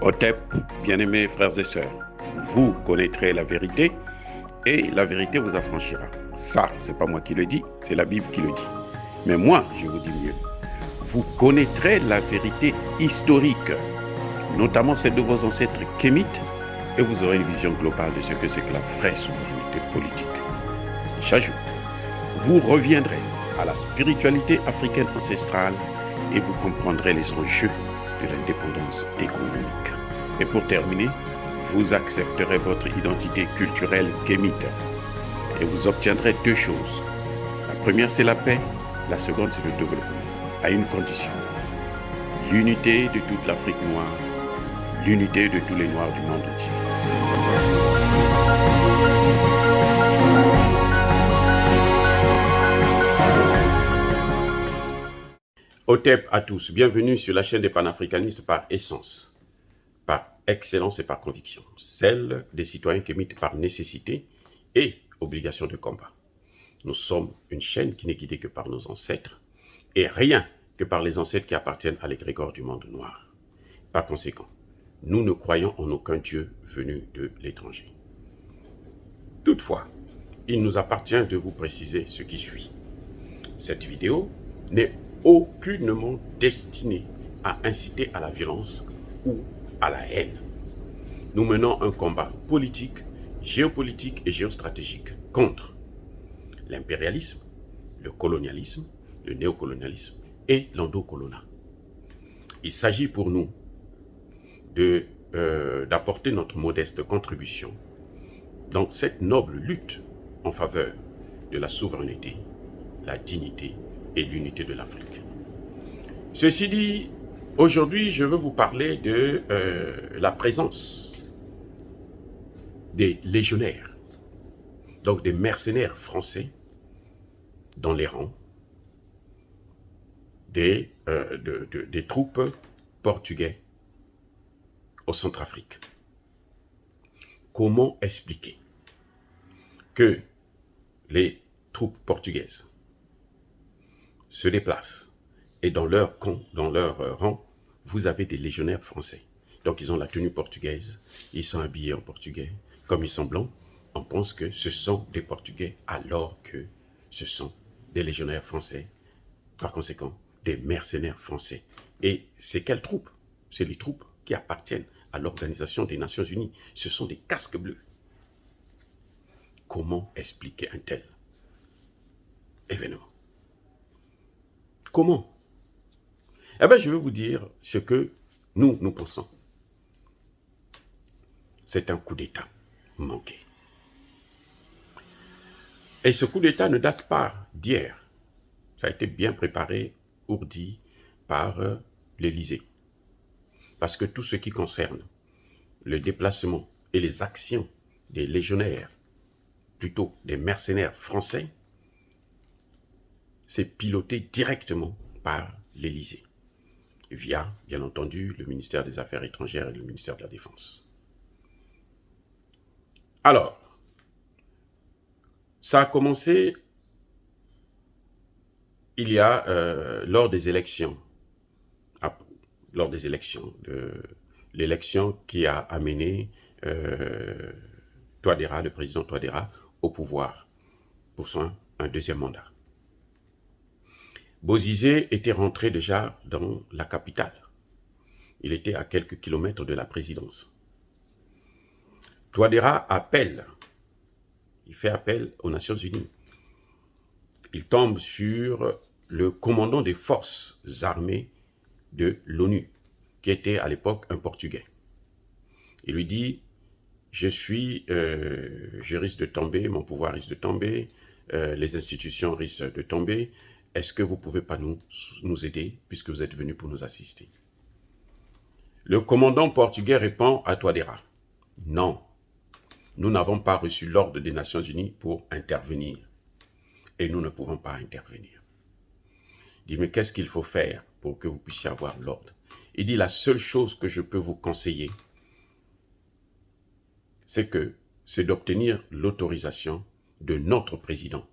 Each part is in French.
Otep, bien-aimés frères et sœurs, vous connaîtrez la vérité et la vérité vous affranchira. Ça, c'est pas moi qui le dis, c'est la Bible qui le dit. Mais moi, je vous dis mieux. Vous connaîtrez la vérité historique, notamment celle de vos ancêtres kémites, et vous aurez une vision globale de ce que c'est que la vraie souveraineté politique. J'ajoute, vous reviendrez à la spiritualité africaine ancestrale et vous comprendrez les enjeux de l'indépendance économique. Et pour terminer, vous accepterez votre identité culturelle kémite et vous obtiendrez deux choses. La première, c'est la paix. La seconde, c'est le développement, à une condition. L'unité de toute l'Afrique noire, l'unité de tous les Noirs du monde entier. Otep à tous, bienvenue sur la chaîne des panafricanistes par essence, par excellence et par conviction, celle des citoyens kémites par nécessité et obligation de combat. Nous sommes une chaîne qui n'est guidée que par nos ancêtres et rien que par les ancêtres qui appartiennent à l'égrégore du monde noir. Par conséquent, nous ne croyons en aucun Dieu venu de l'étranger. Toutefois, il nous appartient de vous préciser ce qui suit. Cette vidéo n'est aucunement destinée à inciter à la violence ou à la haine. Nous menons un combat politique, géopolitique et géostratégique contre l'impérialisme, le colonialisme, le néocolonialisme et l'endocolonat. Il s'agit pour nous d'apporter notre modeste contribution dans cette noble lutte en faveur de la souveraineté, la dignité et l'unité de l'Afrique. Ceci dit, aujourd'hui, je veux vous parler de la présence des légionnaires, donc des mercenaires français dans les rangs des troupes portugaises au Centrafrique. Comment expliquer que les troupes portugaises se déplacent et dans leur rang, vous avez des légionnaires français. Donc ils ont la tenue portugaise, ils sont habillés en portugais. Comme ils sont blancs, on pense que ce sont des Portugais alors que ce sont des légionnaires français. Par conséquent, des mercenaires français. Et c'est quelles troupes? C'est les troupes qui appartiennent à l'Organisation des Nations Unies. Ce sont des casques bleus. Comment expliquer un tel événement? Comment? Eh bien, je vais vous dire ce que nous pensons. C'est un coup d'État manqué. Et ce coup d'État ne date pas d'hier. Ça a été bien préparé, ourdi par l'Élysée. Parce que tout ce qui concerne le déplacement et les actions des légionnaires, plutôt des mercenaires français, c'est piloté directement par l'Élysée, via, bien entendu, le ministère des Affaires étrangères et le ministère de la Défense. Alors, ça a commencé il y a, lors des élections, de l'élection qui a amené Touadéra, le président Touadéra, au pouvoir pour un deuxième mandat. Bozizé était rentré déjà dans la capitale. Il était à quelques kilomètres de la présidence. Touadéra il fait appel aux Nations Unies. Il tombe sur le commandant des forces armées de l'ONU, qui était à l'époque un Portugais. Il lui dit, je risque de tomber, mon pouvoir risque de tomber, les institutions risquent de tomber, est-ce que vous ne pouvez pas nous aider, puisque vous êtes venu pour nous assister? Le commandant portugais répond à Touadéra, non, nous n'avons pas reçu l'ordre des Nations Unies pour intervenir, et nous ne pouvons pas intervenir. Il dit, mais qu'est-ce qu'il faut faire pour que vous puissiez avoir l'ordre? Il dit, la seule chose que je peux vous conseiller, c'est d'obtenir l'autorisation de notre président,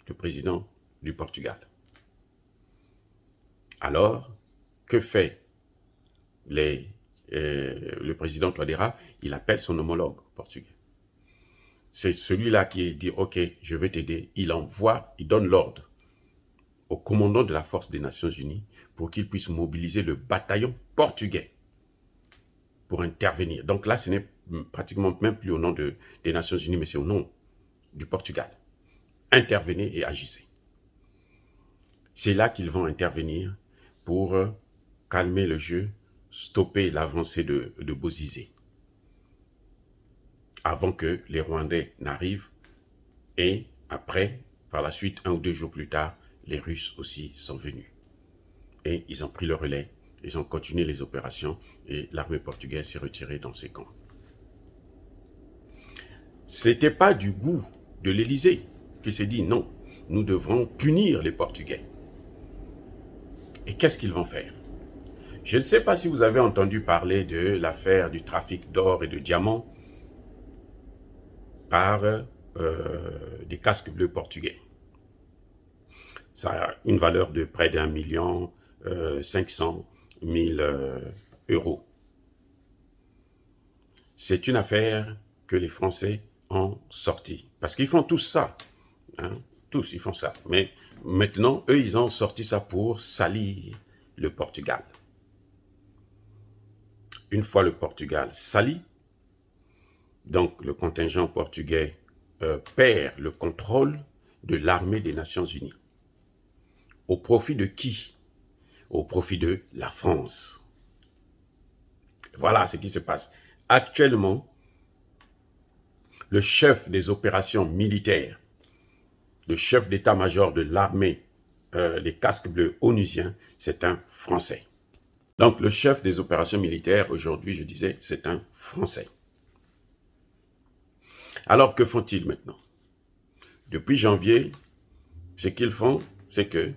le président du Portugal. Alors, que fait les le président Touadéra, il appelle son homologue portugais. C'est celui-là qui dit « Ok, je vais t'aider ». Il envoie, il donne l'ordre au commandant de la force des Nations Unies pour qu'il puisse mobiliser le bataillon portugais pour intervenir. Donc là, ce n'est pratiquement même plus au nom des Nations Unies, mais c'est au nom du Portugal. Intervenez et agissez. C'est là qu'ils vont intervenir pour calmer le jeu, stopper l'avancée de Bozizé, avant que les Rwandais n'arrivent. Et après, par la suite, 1 ou 2 jours plus tard, les Russes aussi sont venus. Et ils ont pris le relais, ils ont continué les opérations et l'armée portugaise s'est retirée dans ses camps. Ce n'était pas du goût de l'Élysée qui s'est dit non, nous devrons punir les Portugais. Et qu'est-ce qu'ils vont faire? Je ne sais pas si vous avez entendu parler de l'affaire du trafic d'or et de diamants par des casques bleus portugais. Ça a une valeur de près d'1,5 million euros. C'est une affaire que les Français ont sorti. Parce qu'ils font tous ça. Hein? Tous, ils font ça. Mais maintenant, eux, ils ont sorti ça pour salir le Portugal. Une fois le Portugal sali, donc le contingent portugais perd le contrôle de l'armée des Nations Unies. Au profit de qui? Au profit de la France. Voilà ce qui se passe. Actuellement, le chef des opérations militaires, le chef d'état-major de l'armée des casques bleus onusiens, c'est un Français. Donc, le chef des opérations militaires, aujourd'hui, je disais, c'est un Français. Alors, que font-ils maintenant? Depuis janvier, ce qu'ils font, c'est que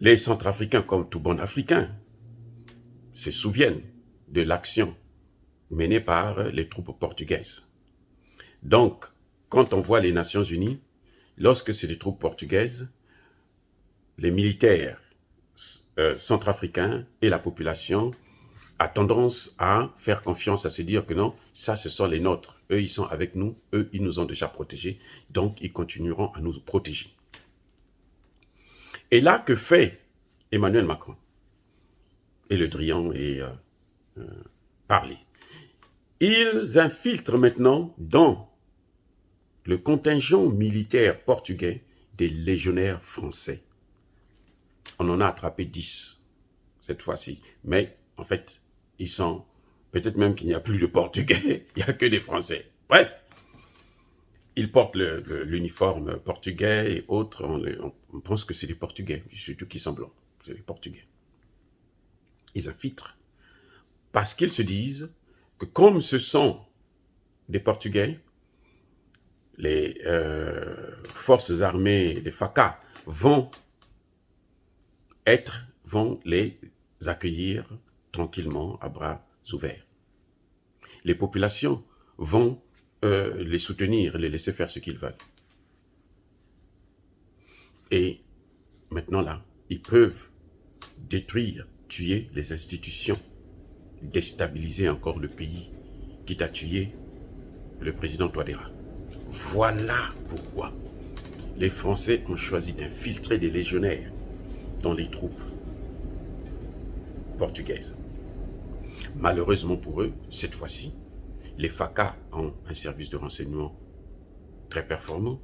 les Centrafricains, comme tout bon Africain, se souviennent de l'action menée par les troupes portugaises. Donc, quand on voit les Nations Unies, lorsque c'est les troupes portugaises, les militaires centrafricains et la population a tendance à faire confiance, à se dire que non, ça, ce sont les nôtres. Eux, ils sont avec nous, eux, ils nous ont déjà protégés, donc ils continueront à nous protéger. Et là, que fait Emmanuel Macron et Le Drian et Parler? Ils infiltrent maintenant dans le contingent militaire portugais des légionnaires français. On en a attrapé 10 cette fois-ci. Mais en fait, ils sont... Peut-être même qu'il n'y a plus de Portugais, il n'y a que des Français. Bref, ils portent l'uniforme portugais et autres. On pense que c'est des Portugais, surtout qu'ils sont blancs. C'est des Portugais. Ils infiltrent. Parce qu'ils se disent que comme ce sont des Portugais, les forces armées des FACA vont les accueillir tranquillement à bras ouverts. Les populations vont les soutenir, les laisser faire ce qu'ils veulent. Et maintenant là, ils peuvent détruire, tuer les institutions, déstabiliser encore le pays, quitte à tuer le président Touadéra. Voilà pourquoi les Français ont choisi d'infiltrer des légionnaires dans les troupes portugaises. Malheureusement pour eux, cette fois-ci, les FACA ont un service de renseignement très performant,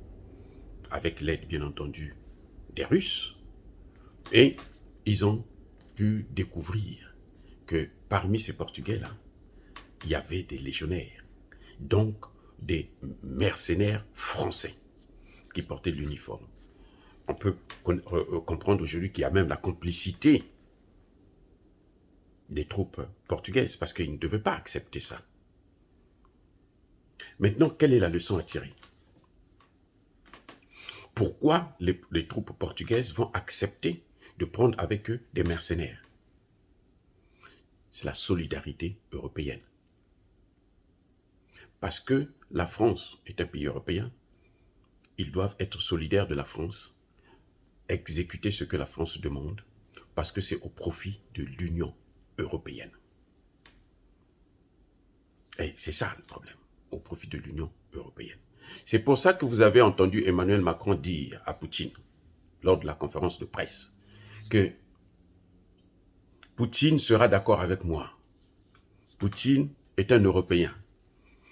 avec l'aide bien entendu des Russes, et ils ont pu découvrir que parmi ces Portugais-là, il y avait des légionnaires, donc des mercenaires français qui portaient l'uniforme. On peut comprendre aujourd'hui qu'il y a même la complicité des troupes portugaises, parce qu'ils ne devaient pas accepter ça. Maintenant, quelle est la leçon à tirer? Pourquoi les troupes portugaises vont accepter de prendre avec eux des mercenaires? C'est la solidarité européenne. Parce que la France est un pays européen, ils doivent être solidaires de la France, exécuter ce que la France demande, parce que c'est au profit de l'Union européenne. Et c'est ça le problème, au profit de l'Union européenne. C'est pour ça que vous avez entendu Emmanuel Macron dire à Poutine, lors de la conférence de presse, que Poutine sera d'accord avec moi. Poutine est un Européen.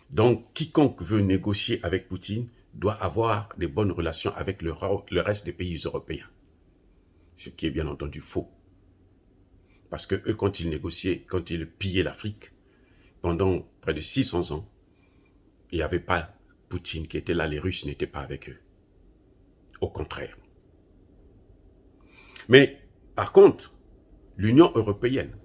Donc, quiconque veut négocier avec Poutine doit avoir des bonnes relations avec le reste des pays européens. Ce qui est bien entendu faux. Parce que eux, quand ils négociaient, quand ils pillaient l'Afrique, pendant près de 600 ans, il n'y avait pas Poutine qui était là, les Russes n'étaient pas avec eux. Au contraire. Mais, par contre, l'Union européenne,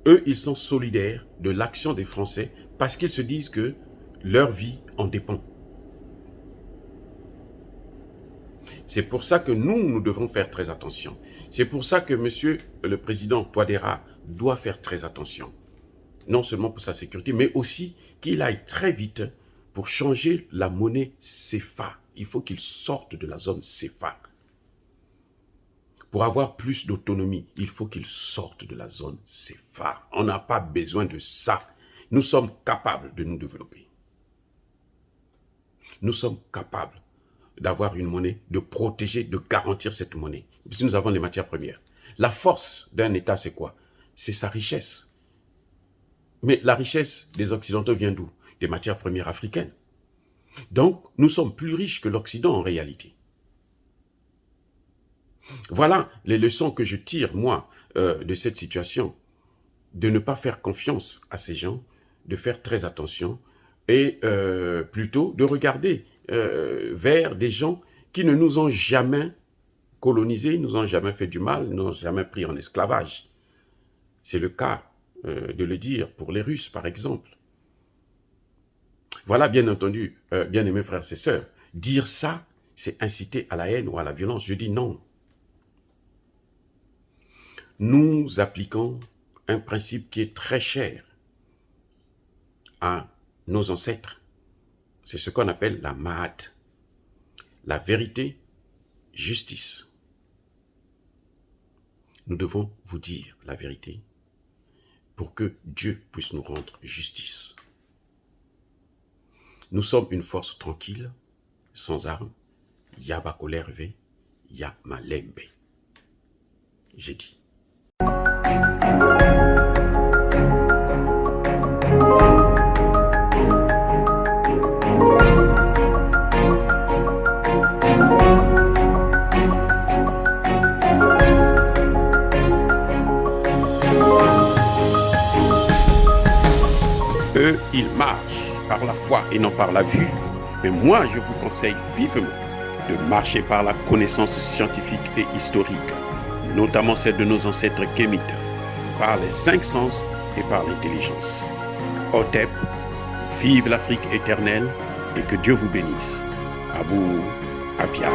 eux, ils sont solidaires de l'action des Français parce qu'ils se disent que leur vie en dépend. C'est pour ça que nous devons faire très attention. C'est pour ça que monsieur le président Touadéra doit faire très attention. Non seulement pour sa sécurité, mais aussi qu'il aille très vite pour changer la monnaie CFA. Il faut qu'il sorte de la zone CFA. Pour avoir plus d'autonomie, il faut qu'il sorte de la zone CFA. On n'a pas besoin de ça. Nous sommes capables de nous développer. Nous sommes capables d'avoir une monnaie, de protéger, de garantir cette monnaie. Si nous avons les matières premières. La force d'un État, c'est quoi? C'est sa richesse. Mais la richesse des Occidentaux vient d'où? Des matières premières africaines. Donc, nous sommes plus riches que l'Occident en réalité. Voilà les leçons que je tire, moi, de cette situation. De ne pas faire confiance à ces gens, de faire très attention et plutôt de regarder vers des gens qui ne nous ont jamais colonisés, nous ont jamais fait du mal, nous ont jamais pris en esclavage. C'est le cas de le dire pour les Russes, par exemple. Voilà, bien entendu, bien-aimés frères et sœurs, dire ça, c'est inciter à la haine ou à la violence. Je dis non. Nous appliquons un principe qui est très cher à nos ancêtres. C'est ce qu'on appelle la Ma'at. La vérité, justice. Nous devons vous dire la vérité pour que Dieu puisse nous rendre justice. Nous sommes une force tranquille, sans armes. Yaba Kolerve, Ya Malembe. J'ai dit. Eux, ils marchent par la foi et non par la vue. Mais moi, je vous conseille vivement de marcher par la connaissance scientifique et historique, notamment celle de nos ancêtres kémites, par les 5 sens et par l'intelligence. Otep, vive l'Afrique éternelle et que Dieu vous bénisse. Abou Apia.